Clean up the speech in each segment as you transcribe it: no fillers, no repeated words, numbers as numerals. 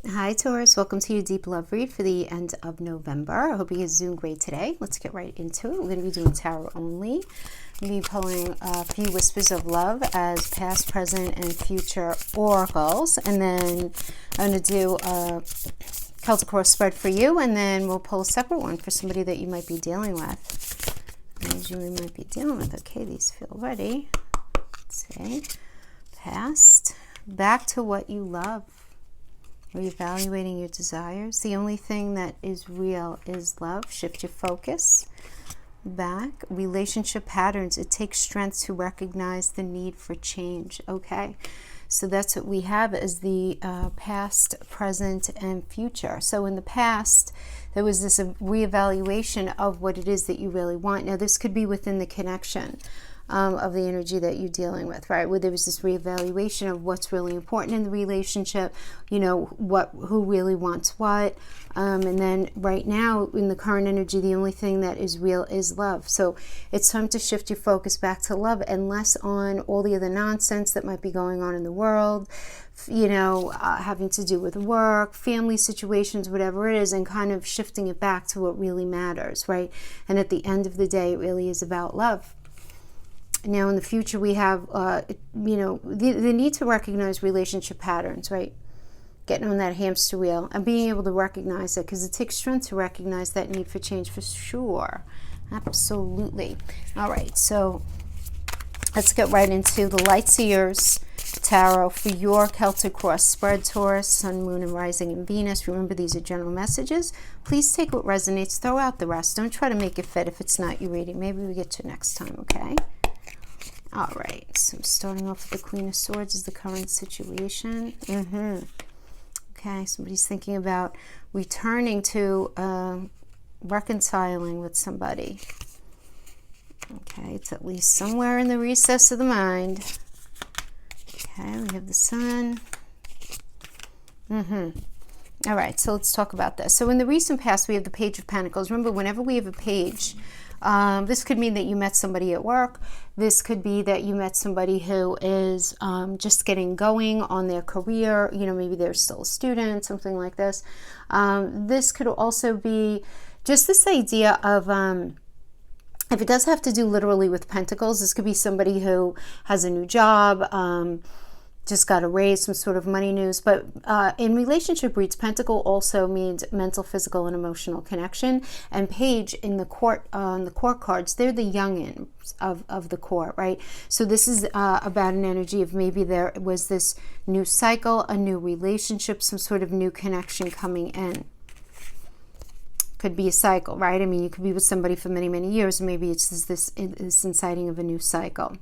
Hi Taurus, welcome to your deep love read for the end of November. I hope you guys are doing great today. Let's get right into it. We're going to be doing tarot only. I'm going to be pulling a few whispers of love as past, present, and future oracles. And then I'm going to do a Celtic cross spread for you, and then we'll pull a separate one for somebody that you might be dealing with. Okay, these feel ready. Let's see. Past, back to what you love. Reevaluating your desires. The only thing that is real is love. Shift your focus. Back. Relationship patterns. It takes strength to recognize the need for change. Okay. So that's what we have as the past, present, and future. So in the past, there was this reevaluation of what it is that you really want. Now, this could be within the connection of the energy that you're dealing with, right? Where there was this reevaluation of what's really important in the relationship, you know, who really wants what. And then right now in the current energy, the only thing that is real is love. So it's time to shift your focus back to love and less on all the other nonsense that might be going on in the world, you know, having to do with work, family situations, whatever it is, and kind of shifting it back to what really matters, right? And at the end of the day, it really is about love. Now in the future we have, you know, the need to recognize relationship patterns, right? Getting on that hamster wheel and being able to recognize it, because it takes strength to recognize that need for change, for sure. Absolutely. All right, so let's get right into the Light Seers Tarot for your Celtic cross spread, Taurus, Sun, Moon, and Rising in Venus. Remember, these are general messages. Please take what resonates, throw out the rest. Don't try to make it fit if it's not your reading. Maybe we get to next time, okay? All right, so I'm starting off with the Queen of Swords is the current situation. Okay, somebody's thinking about returning to reconciling with somebody. Okay, it's at least somewhere in the recess of the mind. Okay, we have the Sun. All right, so let's talk about this. So in the recent past, we have the Page of Pentacles. Remember, whenever we have a page, this could mean that you met somebody at work. This could be that you met somebody who is just getting going on their career. You know, maybe they're still a student, something like this. This could also be just this idea of, if it does have to do literally with pentacles, this could be somebody who has a new job, just got a raise, some sort of money news. But in relationship reads, pentacle also means mental, physical, and emotional connection. And page in the court, on the court cards, they're the youngins of the court, right? So this is about an energy of maybe there was this new cycle, a new relationship, some sort of new connection coming in. Could be a cycle, right? I mean, you could be with somebody for many, many years. Maybe it's this inciting of a new cycle.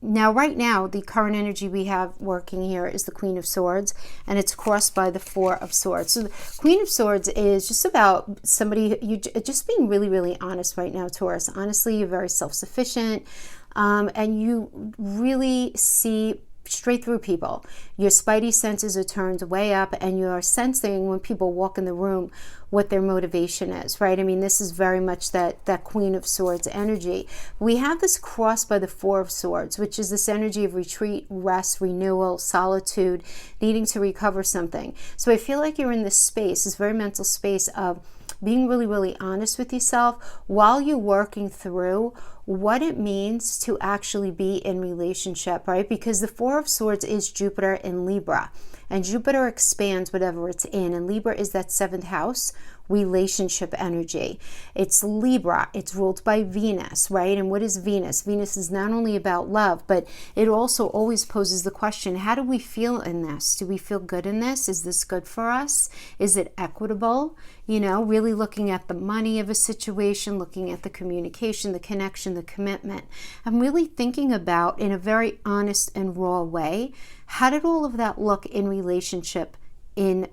Now, right now, the current energy we have working here is the Queen of Swords, and it's crossed by the Four of Swords. So the Queen of Swords is just about somebody, you just being really, really honest right now, Taurus. Honestly, you're very self-sufficient, and you really see straight through people. Your spidey senses are turned way up, and you are sensing when people walk in the room what their motivation is, right? I mean, this is very much that Queen of Swords energy. We have this crossed by the Four of Swords, which is this energy of retreat, rest, renewal, solitude, needing to recover something. So I feel like you're in this space, this very mental space of being really, really honest with yourself while you're working through what it means to actually be in relationship, right? Because the Four of Swords is Jupiter in Libra, and Jupiter expands whatever it's in, and Libra is that seventh house relationship energy. It's Libra, it's ruled by Venus, right? And what is Venus? Venus is not only about love, but it also always poses the question, how do we feel in this? Do we feel good in this? Is this good for us? Is it equitable? You know, really looking at the money of a situation, looking at the communication, the connection, the commitment. I'm really thinking about, in a very honest and raw way, how did all of that look in relationship in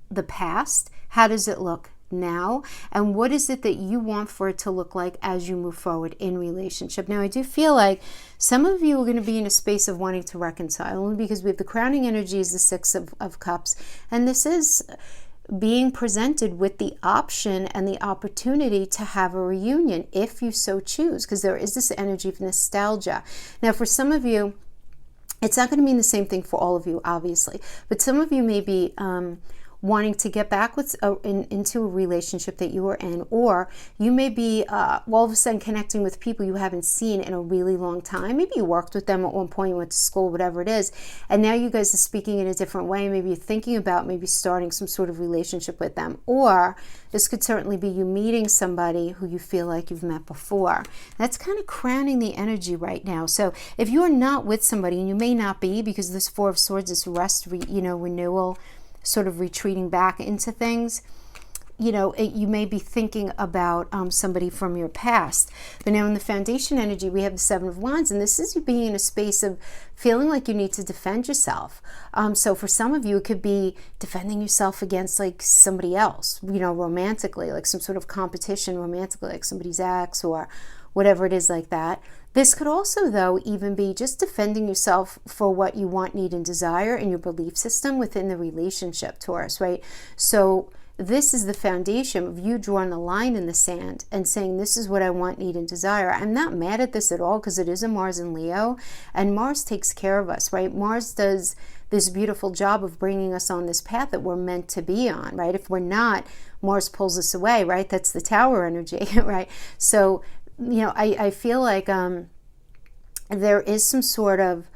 the past? How does it look now? And what is it that you want for it to look like as you move forward in relationship? Now, I do feel like some of you are going to be in a space of wanting to reconcile, only because we have the crowning energy is the Six of Cups, and this is being presented with the option and the opportunity to have a reunion if you so choose, because there is this energy of nostalgia. Now, for some of you, It's not going to mean the same thing for all of you, obviously, but some of you may be wanting to get back into a relationship that you were in, or you may be all of a sudden connecting with people you haven't seen in a really long time. Maybe you worked with them at one point, you went to school, whatever it is, and now you guys are speaking in a different way. Maybe you're thinking about maybe starting some sort of relationship with them, or this could certainly be you meeting somebody who you feel like you've met before. That's kind of crowning the energy right now. So if you're not with somebody, and you may not be, because this Four of Swords is rest, renewal, sort of retreating back into things, you may be thinking about somebody from your past. But now in the foundation energy, we have the Seven of Wands, and this is you being in a space of feeling like you need to defend yourself. So for some of you, it could be defending yourself against like somebody else, romantically, like some sort of competition romantically, like somebody's ex or whatever it is like that. This could also, though, even be just defending yourself for what you want, need, and desire in your belief system within the relationship, Taurus, right? So this is the foundation of you drawing a line in the sand and saying, this is what I want, need, and desire. I'm not mad at this at all, because it is a Mars in Leo, and Mars takes care of us, right? Mars does this beautiful job of bringing us on this path that we're meant to be on, right? If we're not, Mars pulls us away, right? That's the Tower energy, right? So I feel like there is some sort of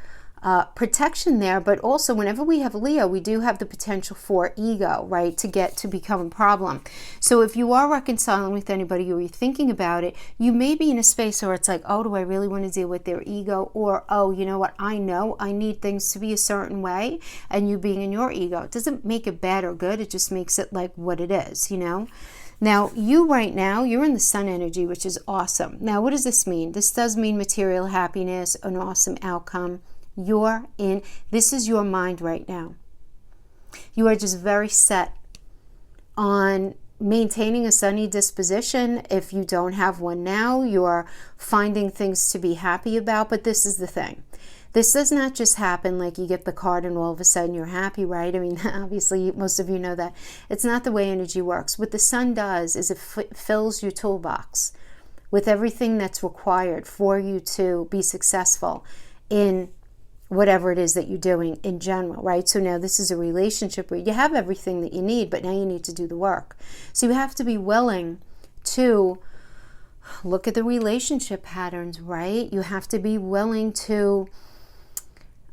protection there, but also whenever we have Leo, we do have the potential for ego, right, to become a problem. So if you are reconciling with anybody or you're thinking about it, you may be in a space where it's like, oh, do I really want to deal with their ego? Or, oh, you know what, I know I need things to be a certain way, and you being in your ego. It doesn't make it bad or good, it just makes it like what it is, Now, you right now, you're in the Sun energy, which is awesome. Now, what does this mean? This does mean material happiness, an awesome outcome. This is your mind right now. You are just very set on maintaining a sunny disposition. If you don't have one now, you are finding things to be happy about. But this is the thing. This does not just happen like you get the card and all of a sudden you're happy, right? I mean, obviously, most of you know that. It's not the way energy works. What the sun does is it fills your toolbox with everything that's required for you to be successful in whatever it is that you're doing in general, right? So now this is a relationship where you have everything that you need, but now you need to do the work. So you have to be willing to look at the relationship patterns, right? You have to be willing to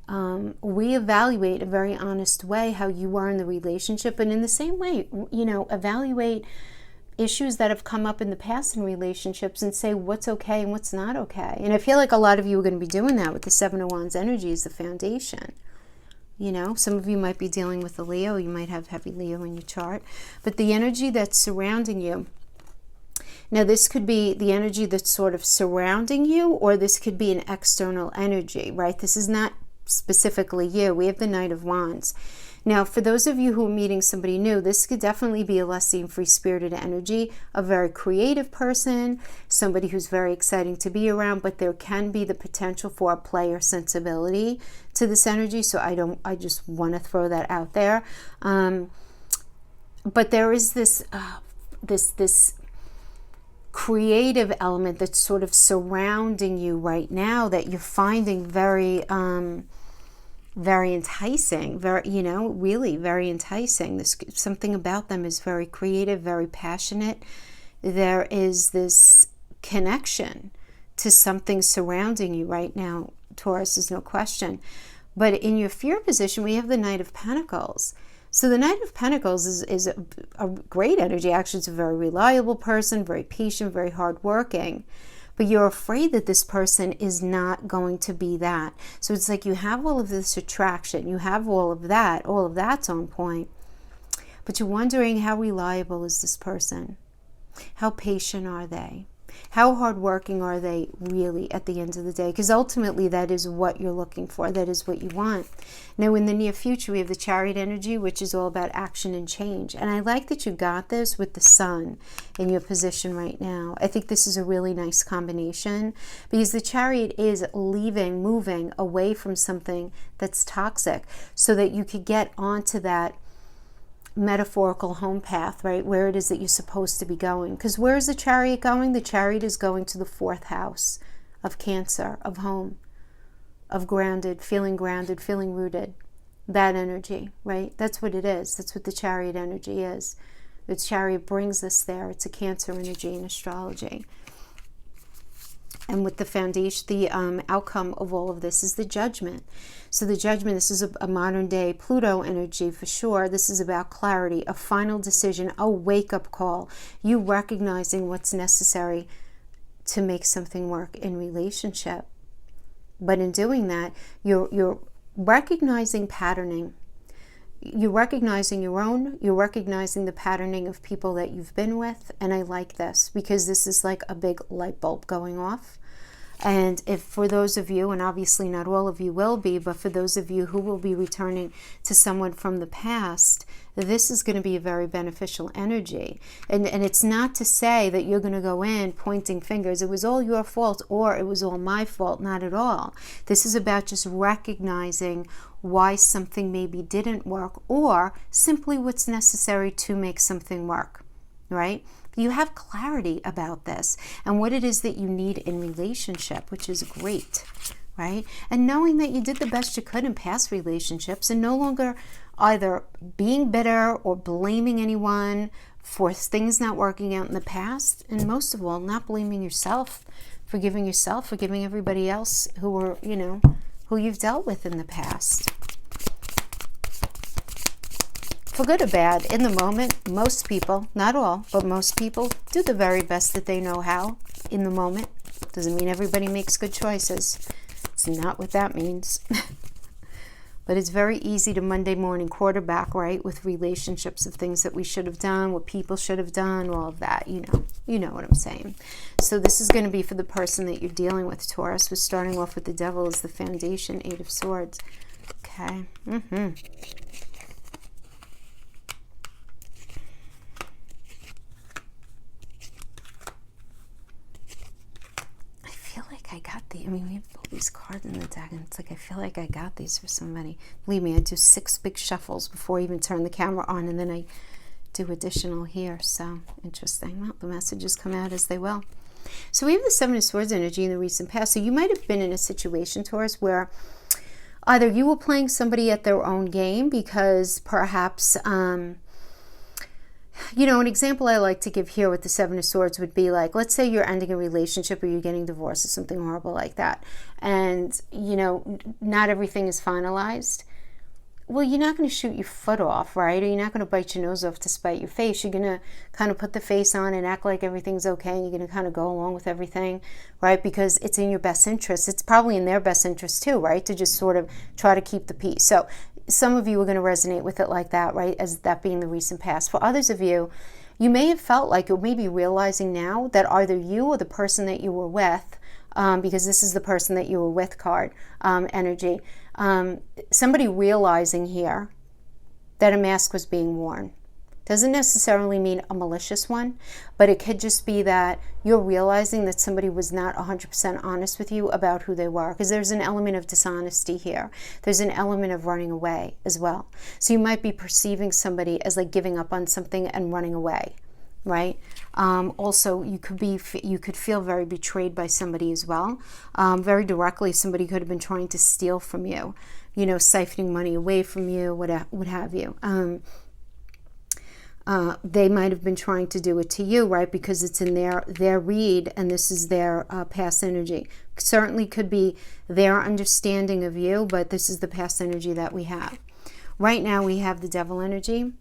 reevaluate a very honest way how you are in the relationship, and in the same way, evaluate issues that have come up in the past in relationships and say what's okay and what's not okay. And I feel like a lot of you are going to be doing that with the Seven of Wands energy as the foundation. Some of you might be dealing with a Leo, you might have heavy Leo in your chart, but the energy that's surrounding you. Now, this could be the energy that's sort of surrounding you, or this could be an external energy, right? This is not specifically you. We have the Knight of Wands. Now, for those of you who are meeting somebody new, this could definitely be a less than free-spirited energy, a very creative person, somebody who's very exciting to be around, but there can be the potential for a player sensibility to this energy, so I just want to throw that out there. But there is this creative element that's sort of surrounding you right now that you're finding very enticing, really very enticing. Something about them is very creative, very passionate. There is this connection to something surrounding you right now, Taurus, is no question. But in your fear position, we have the Knight of Pentacles. So the Knight of Pentacles is a great energy. Actually, it's a very reliable person, very patient, very hardworking. But you're afraid that this person is not going to be that. So it's like you have all of this attraction. You have all of that's on point. But you're wondering, how reliable is this person? How patient are they? How hardworking are they really at the end of the day? Because ultimately that is what you're looking for. That is what you want. Now in the near future we have the Chariot energy, which is all about action and change. And I like that you got this with the Sun in your position right now. I think this is a really nice combination, because the Chariot is moving away from something that's toxic so that you could get onto that metaphorical home path, right, where it is that you're supposed to be going. Because where is the Chariot going? The Chariot is going to the 4th house of Cancer, of home, of grounded, feeling rooted. That energy, right? That's what it is. That's what the Chariot energy is. The Chariot brings us there. It's a Cancer energy in astrology. And with the foundation, the outcome of all of this is the Judgment. So the Judgment, this is a modern day Pluto energy for sure. This is about clarity, a final decision, a wake-up call. You recognizing what's necessary to make something work in relationship. But in doing that, you're recognizing patterning. You're recognizing your own. You're recognizing the patterning of people that you've been with. And I like this because this is like a big light bulb going off. And if for those of you, and obviously not all of you will be, but for those of you who will be returning to someone from the past, this is going to be a very beneficial energy. And it's not to say that you're going to go in pointing fingers. It was all your fault or it was all my fault. Not at all. This is about just recognizing why something maybe didn't work or simply what's necessary to make something work, right? You have clarity about this and what it is that you need in relationship, which is great, right? And knowing that you did the best you could in past relationships and no longer either being bitter or blaming anyone for things not working out in the past. And most of all, not blaming yourself, forgiving everybody else who were, who you've dealt with in the past. For good or bad, in the moment, most people, not all, but most people do the very best that they know how in the moment. Doesn't mean everybody makes good choices. It's not what that means. But it's very easy to Monday morning quarterback, right, with relationships of things that we should have done, what people should have done, all of that, you know what I'm saying. So this is going to be for the person that you're dealing with, Taurus. We're starting off with the Devil as the foundation, 8 of Swords. Okay. I got we have all these cards in the deck, and it's like, I feel like I got these for somebody. Believe me, I do 6 big shuffles before I even turn the camera on, and then I do additional here. So, interesting. Well, the messages come out as they will. So we have the 7 of Swords energy in the recent past. So you might have been in a situation, Taurus, where either you were playing somebody at their own game because perhaps... an example I like to give here with the 7 of Swords would be like, let's say you're ending a relationship or you're getting divorced or something horrible like that. And, not everything is finalized. Well, you're not going to shoot your foot off, right? Or you're not going to bite your nose off to spite your face. You're going to kind of put the face on and act like everything's okay. And you're going to kind of go along with everything, right? Because it's in your best interest. It's probably in their best interest too, right? To just sort of try to keep the peace. So some of you are going to resonate with it like that, right? As that being the recent past. For others of you, you may have felt like, or maybe realizing now that either you or the person that you were with, because this is the person that you were with card energy, somebody realizing here that a mask was being worn. Doesn't necessarily mean a malicious one, but it could just be that you're realizing that somebody was not 100% honest with you about who they were, because there's an element of dishonesty here. There's an element of running away as well. So you might be perceiving somebody as like giving up on something and running away, right? Also, you could feel very betrayed by somebody as well. Very directly, somebody could have been trying to steal from you, siphoning money away from you, what have you. They might have been trying to do it to you, right? Because it's in their read, and this is their past energy. Certainly could be their understanding of you, but this is the past energy that we have. Right now, we have the Devil energy.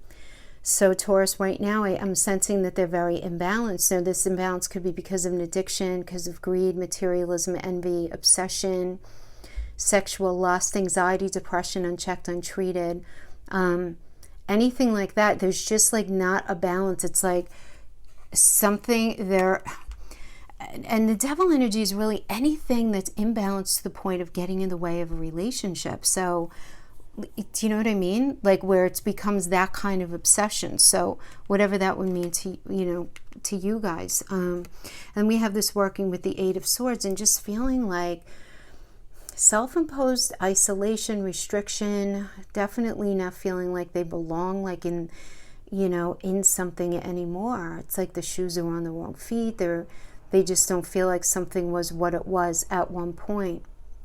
So Taurus, right now, I'm sensing that they're very imbalanced. So this imbalance could be because of an addiction, because of greed, materialism, envy, obsession, sexual lust, anxiety, depression, unchecked, untreated. Anything like that, there's just like not a balance. It's like something there. And the Devil energy is really anything that's imbalanced to the point of getting in the way of a relationship. So, do you know what I mean? Like where it becomes that kind of obsession. So whatever that would mean to, to you guys. And we have this working with the 8 of Swords and just feeling like self-imposed isolation, restriction, definitely not feeling like they belong like in something anymore. It's like the shoes are on the wrong feet. They just don't feel like something was what it was at one point,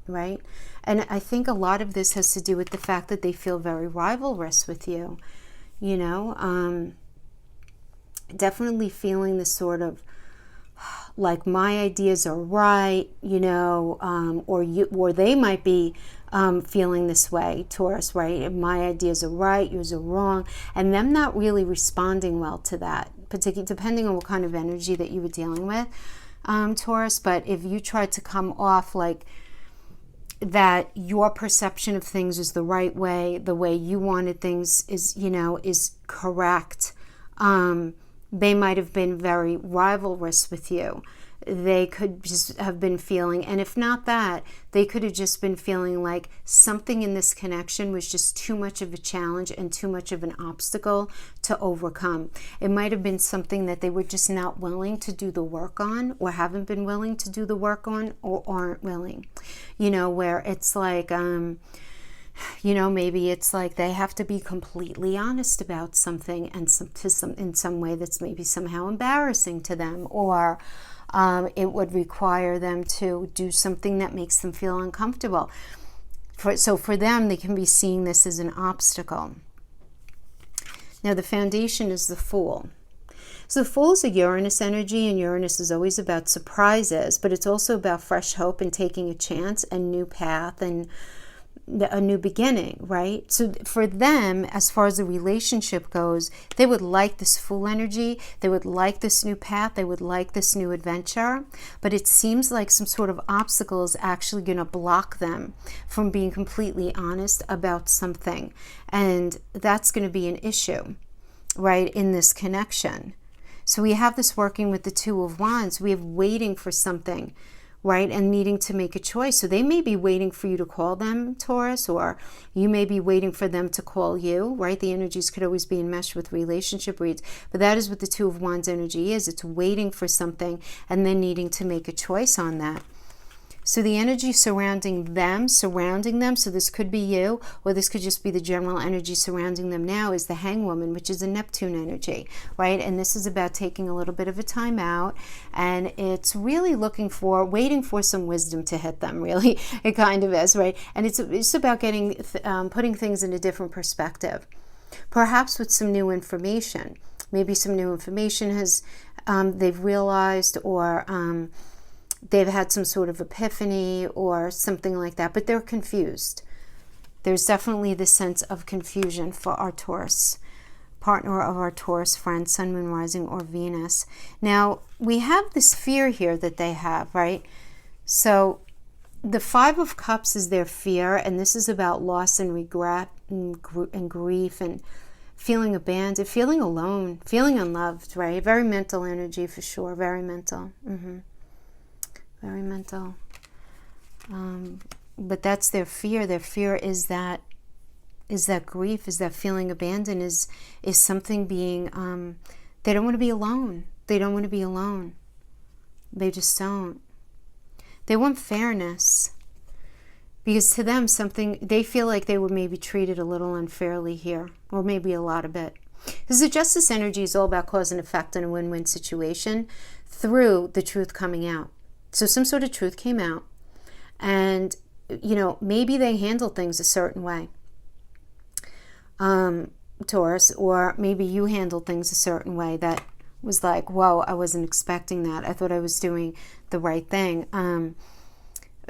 right? And I think a lot of this has to do with the fact that they feel very rivalrous with you, you know, definitely feeling this sort of like my ideas are right, you know, or they might be feeling this way, Taurus, right? My ideas are right, yours are wrong, and them not really responding well to that, particularly depending on what kind of energy that you were dealing with, Taurus. But if you tried to come off like that your perception of things is the right way, the way you wanted things is, you know, is correct, they might have been very rivalrous with you. They could just have been feeling, and if not that, they could have just been feeling like something in this connection was just too much of a challenge and too much of an obstacle to overcome. It might have been something that they were just not willing to do the work on, or haven't been willing to do the work on, or aren't willing. You know, where it's like, you know, maybe it's like they have to be completely honest about something, and in some way that's maybe somehow embarrassing to them, or it would require them to do something that makes them feel uncomfortable. So for them, they can be seeing this as an obstacle. Now, the foundation is the Fool. So the Fool is a Uranus energy, and Uranus is always about surprises, but it's also about fresh hope and taking a chance and new path and a new beginning, right? So for them, as far as the relationship goes, they would like this Fool energy, they would like this new path, they would like this new adventure, but it seems like some sort of obstacle is actually going to block them from being completely honest about something, and that's going to be an issue, right, in this connection. So we have this working with the Two of Wands. We have waiting for something, right, and needing to make a choice. So they may be waiting for you to call them, Taurus, or you may be waiting for them to call you, right? The energies could always be enmeshed with relationship reads, but that is what the Two of Wands energy is. It's waiting for something and then needing to make a choice on that. So the energy surrounding them, so this could be you, or this could just be the general energy surrounding them now, is the Hangwoman, which is a Neptune energy, right? And this is about taking a little bit of a time out, and it's really waiting for some wisdom to hit them, really. It kind of is, right? And it's about putting things in a different perspective, perhaps with some new information. Maybe some new information they've realized, or they've had some sort of epiphany or something like that, but they're confused. There's definitely this sense of confusion for our Taurus partner, of our Taurus friend, Sun, Moon, Rising, or Venus. Now, we have this fear here that they have, right? So the Five of Cups is their fear, and this is about loss and regret and grief and feeling abandoned, feeling alone, feeling unloved, right? Very mental energy for sure, very mental. Very mental. But that's their fear. Their fear is that grief, is that feeling abandoned, is something being, they don't want to be alone. They don't want to be alone. They just don't. They want fairness. Because to them, they feel like they were maybe treated a little unfairly here, or maybe a lot of it. Because the Justice energy is all about cause and effect in a win-win situation through the truth coming out. So some sort of truth came out, and, you know, maybe they handled things a certain way, Taurus, or maybe you handled things a certain way that was like, whoa, I wasn't expecting that. I thought I was doing the right thing.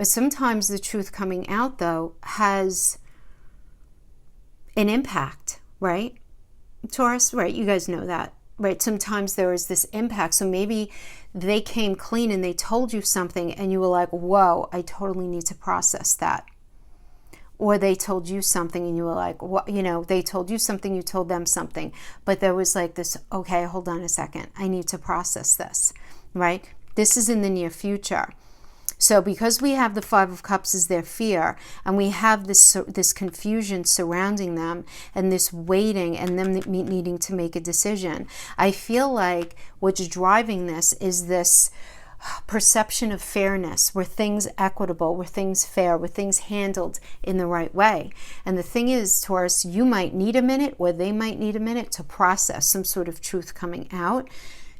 Sometimes the truth coming out, though, has an impact, right? Taurus, right? You guys know that, right? Sometimes there is this impact. So maybe they came clean and they told you something and you were like, whoa, I totally need to process that. Or they told you something and you were like, what, you know, they told you something, you told them something, but there was like this, okay, hold on a second, I need to process this, right? This is in the near future. So because we have the Five of Cups as their fear, and we have this confusion surrounding them, and this waiting, and them needing to make a decision, I feel like what's driving this is this perception of fairness, where things equitable, where things fair, where things handled in the right way. And the thing is, Taurus, you might need a minute, or they might need a minute to process some sort of truth coming out,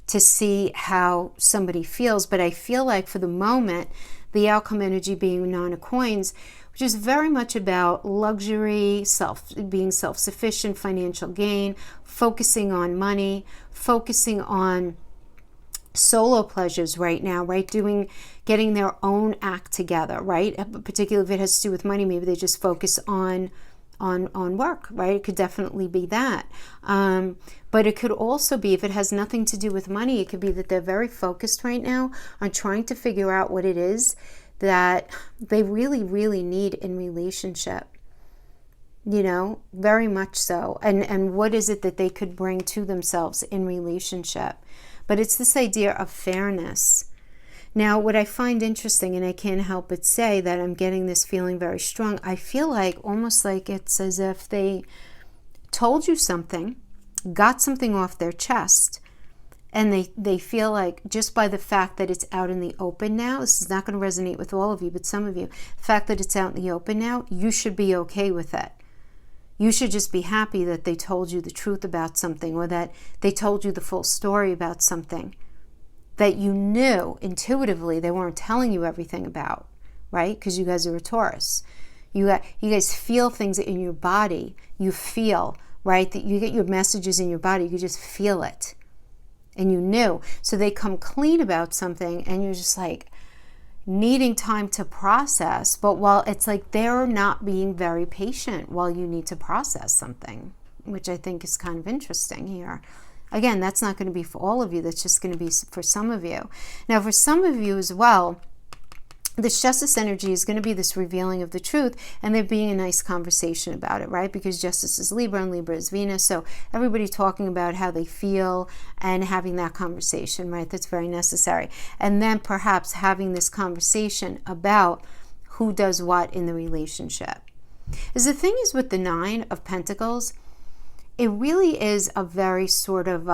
to see how somebody feels. But I feel like for the moment, the outcome energy being Nine of Coins, which is very much about luxury, being self-sufficient, financial gain, focusing on money, focusing on solo pleasures right now, right? Getting their own act together, right? Particularly if it has to do with money, maybe they just focus on work, right? It could definitely be that. But it could also be, if it has nothing to do with money, it could be that they're very focused right now on trying to figure out what it is that they really, really need in relationship. Very much so. And what is it that they could bring to themselves in relationship? But it's this idea of fairness. Now, what I find interesting, and I can't help but say that I'm getting this feeling very strong, I feel like almost like it's as if they told you something, got something off their chest, and they feel like just by the fact that it's out in the open now, this is not going to resonate with all of you, but some of you, the fact that it's out in the open now, you should be okay with it. You should just be happy that they told you the truth about something, or that they told you the full story about something that you knew intuitively they weren't telling you everything about, right? Because you guys are a Taurus. You guys feel things in your body. You feel, right? That you get your messages in your body. You just feel it. And you knew. So they come clean about something, and you're just like needing time to process. But while it's like they're not being very patient while you need to process something, which I think is kind of interesting here. Again, that's not going to be for all of you. That's just going to be for some of you. Now, for some of you as well, this justice energy is going to be this revealing of the truth, and there being a nice conversation about it, right? Because justice is Libra and Libra is Venus. So everybody talking about how they feel and having that conversation, right? That's very necessary. And then perhaps having this conversation about who does what in the relationship. As the thing is with the Nine of Pentacles, it really is a very sort of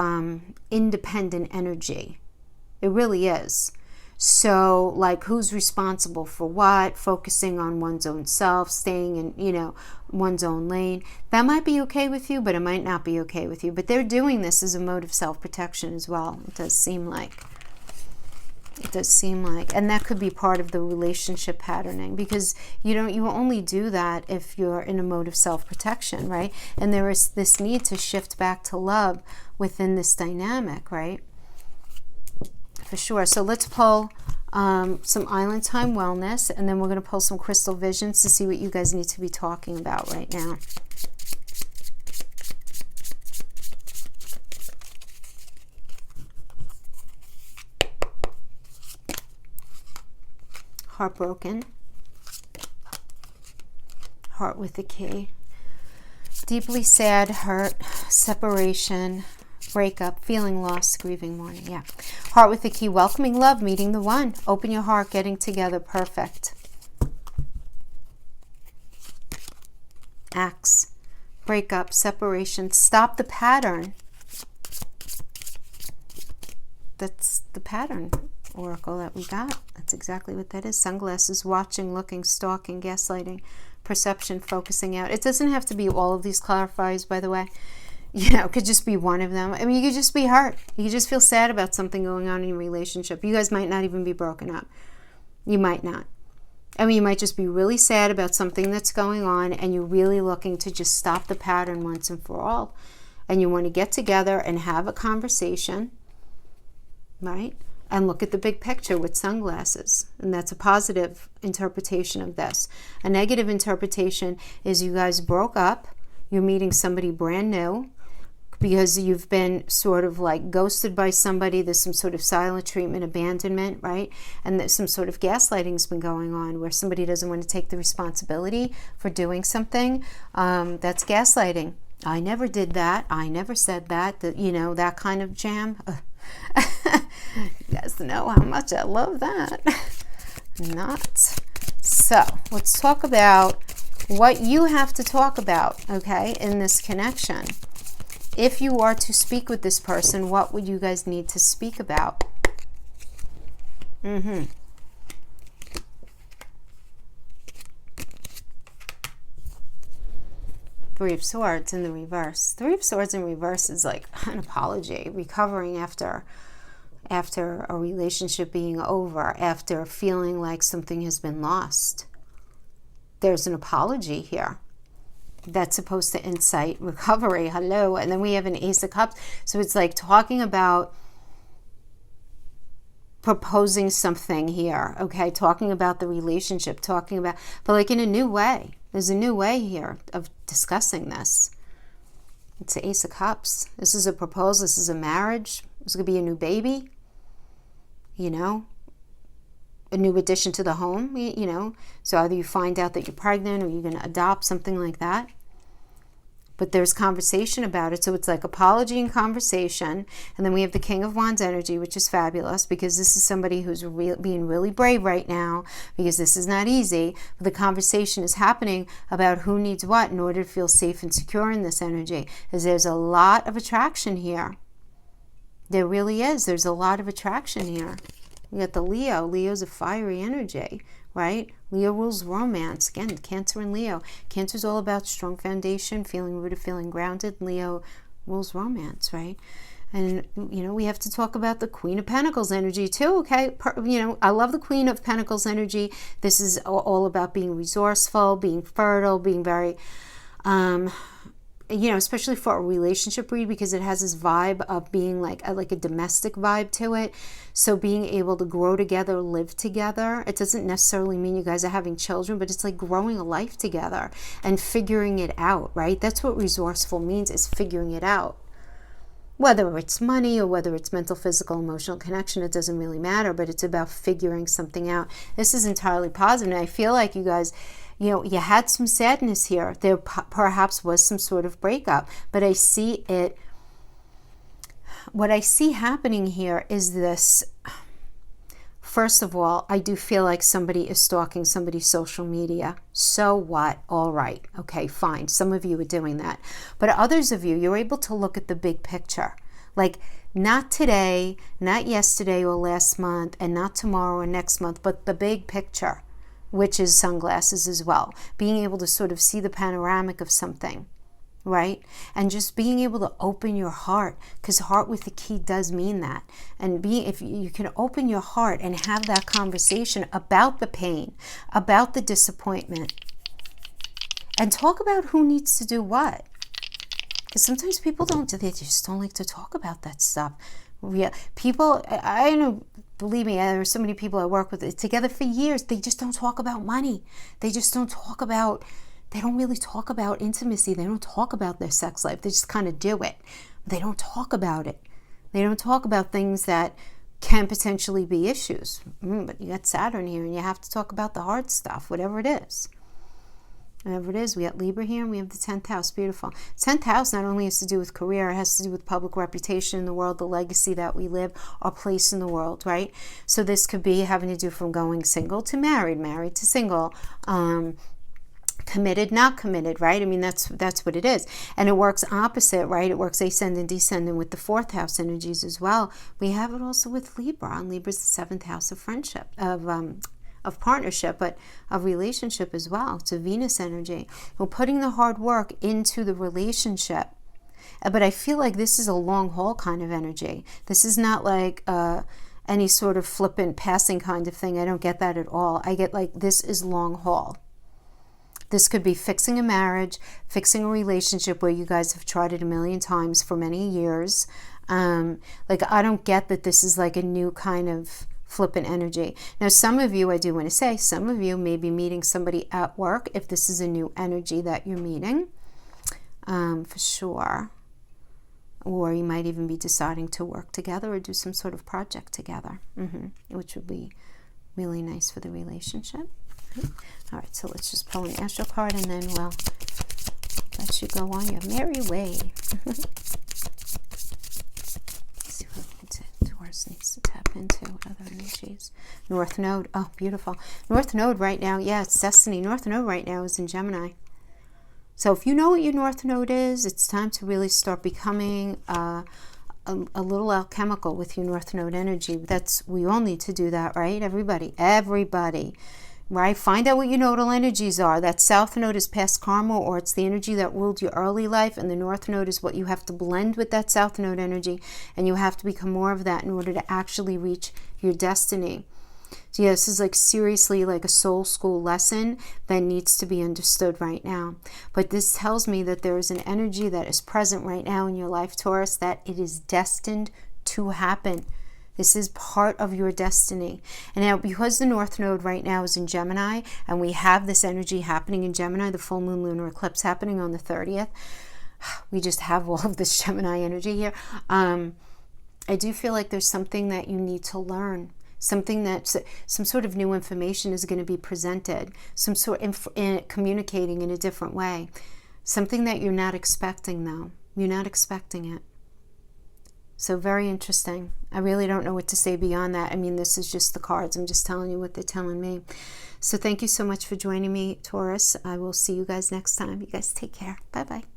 independent energy. It really is. So, like, who's responsible for what, focusing on one's own self, staying in, one's own lane. That might be okay with you, but it might not be okay with you. But they're doing this as a mode of self-protection as well. It does seem like. And that could be part of the relationship patterning, because you only do that if you're in a mode of self-protection, right? And there is this need to shift back to love within this dynamic, right? For sure. So let's pull some Island Time Wellness, and then we're going to pull some Crystal Visions to see what you guys need to be talking about right now. Heartbroken. Heart with the key. Deeply sad, hurt, separation, breakup, feeling lost, grieving, mourning. Yeah. Heart with the key, welcoming love, meeting the one. Open your heart, getting together, perfect. Axe, breakup, separation, stop the pattern. That's the pattern oracle that we got. That's exactly what that is. Sunglasses, watching, looking, stalking, gaslighting, perception, focusing out. It doesn't have to be all of these clarifiers, by the way. It could just be one of them. I mean, you could just be hurt. You could just feel sad about something going on in your relationship. You guys might not even be broken up. You might not. I mean, you might just be really sad about something that's going on, and you're really looking to just stop the pattern once and for all. And you want to get together and have a conversation, right? And look at the big picture with sunglasses. And that's a positive interpretation of this. A negative interpretation is you guys broke up. You're meeting somebody brand new because you've been sort of like ghosted by somebody. There's some sort of silent treatment, abandonment, right? And there's some sort of gaslighting's been going on where somebody doesn't want to take the responsibility for doing something. That's gaslighting. I never did that. I never said that. That kind of jam. You guys know how much I love that. Not. So let's talk about what you have to talk about, okay, in this connection. If you are to speak with this person, what would you guys need to speak about? Three of Swords in the reverse. Three of Swords in reverse is like an apology, recovering after a relationship being over, after feeling like something has been lost. there's an apology here. That's supposed to incite recovery. Hello. And then we have an Ace of Cups. So it's like talking about proposing something here. Okay. Talking about the relationship, talking about, but like in a new way. There's a new way here of discussing this. It's the Ace of Cups. This is a proposal. This is a marriage. This could be a new baby. You know, a new addition to the home, you know. So either you find out that you're pregnant or you're going to adopt, something like that. But there's conversation about it. So it's like apology and conversation. And then we have the King of Wands energy, which is fabulous because this is somebody who's being really brave right now because this is not easy. But the conversation is happening about who needs what in order to feel safe and secure in this energy. Because there's a lot of attraction here. There really is. There's a lot of attraction here. We got the Leo. Leo's a fiery energy, right? Leo rules romance. Again, Cancer and Leo. Cancer is all about strong foundation, feeling rooted, feeling grounded. Leo rules romance, right? And, you know, we have to talk about the Queen of Pentacles energy too, okay? You know, I love the Queen of Pentacles energy. This is all about being resourceful, being fertile, being very... you know, especially for a relationship read because it has this vibe of being like a domestic vibe to it. So being able to grow together, live together. It doesn't necessarily mean you guys are having children, but it's like growing a life together and figuring it out, right? That's what resourceful means, is figuring it out. Whether it's money or whether it's mental, physical, emotional connection, it doesn't really matter, but it's about figuring something out. This is entirely positive. And I feel like you guys, you know, you had some sadness here. There perhaps was some sort of breakup, but I see it. What I see happening here is this. First of all, I do feel like somebody is stalking somebody's social media. So what? All right. Okay, fine. Some of you are doing that. But others of you, you're able to look at the big picture. Like not today, not yesterday or last month, and not tomorrow or next month, but the big picture, which is sunglasses as well. Being able to sort of see the panoramic of something, right? And just being able to open your heart, because heart with the key does mean that. And if you can open your heart and have that conversation about the pain, about the disappointment, and talk about who needs to do what. Because sometimes people they just don't like to talk about that stuff. People, I know, believe me, there are so many people I work with together for years. They just don't talk about money. They just don't talk about, they don't really talk about intimacy. They don't talk about their sex life. They just kind of do it. They don't talk about it. They don't talk about things that can potentially be issues. But you got Saturn here and you have to talk about the hard stuff, whatever it is. Whatever it is, we got Libra here and we have the 10th house. Beautiful. 10th house not only has to do with career, it has to do with public reputation in the world, the legacy that we live, our place in the world, right? So this could be having to do from going single to married, married to single, committed, not committed, right? I mean, that's what it is. And it works opposite, right? It works ascendant, descendant with the 4th house energies as well. We have it also with Libra, and Libra's the 7th house of friendship, of partnership, but of relationship as well. It's a Venus energy. We're putting the hard work into the relationship. But I feel like this is a long haul kind of energy. This is not like any sort of flippant passing kind of thing. I don't get that at all. I get like this is long haul. This could be fixing a marriage, fixing a relationship where you guys have tried it a million times for many years. Like I don't get that this is like a new kind of flippant energy. Now, some of you, I do want to say, some of you may be meeting somebody at work if this is a new energy that you're meeting, for sure. Or you might even be deciding to work together or do some sort of project together, which would be really nice for the relationship. Okay. All right, so let's just pull an astral card and then we'll let you go on your merry way. See what Taurus needs to tap into, other energies. North Node, oh, beautiful. North Node right now, yeah, it's destiny. North Node right now is in Gemini. So if you know what your North Node is, it's time to really start becoming a little alchemical with your North Node energy. We all need to do that, right? Everybody, right? Find out what your nodal energies are. That South Node is past karma, or it's the energy that ruled your early life, and the North Node is what you have to blend with that South Node energy, and you have to become more of that in order to actually reach your destiny. So yeah, this is like seriously like a soul school lesson that needs to be understood right now. But this tells me that there is an energy that is present right now in your life, Taurus, that it is destined to happen. This is part of your destiny. And now, because the North Node right now is in Gemini, and we have this energy happening in Gemini, the full moon lunar eclipse happening on the 30th, we just have all of this Gemini energy here. I do feel like there's something that you need to learn. Something that's, some sort of new information is going to be presented. Some sort of communicating in a different way. Something that you're not expecting, though. You're not expecting it. So very interesting. I really don't know what to say beyond that. I mean, this is just the cards. I'm just telling you what they're telling me. So thank you so much for joining me, Taurus. I will see you guys next time. You guys take care. Bye-bye.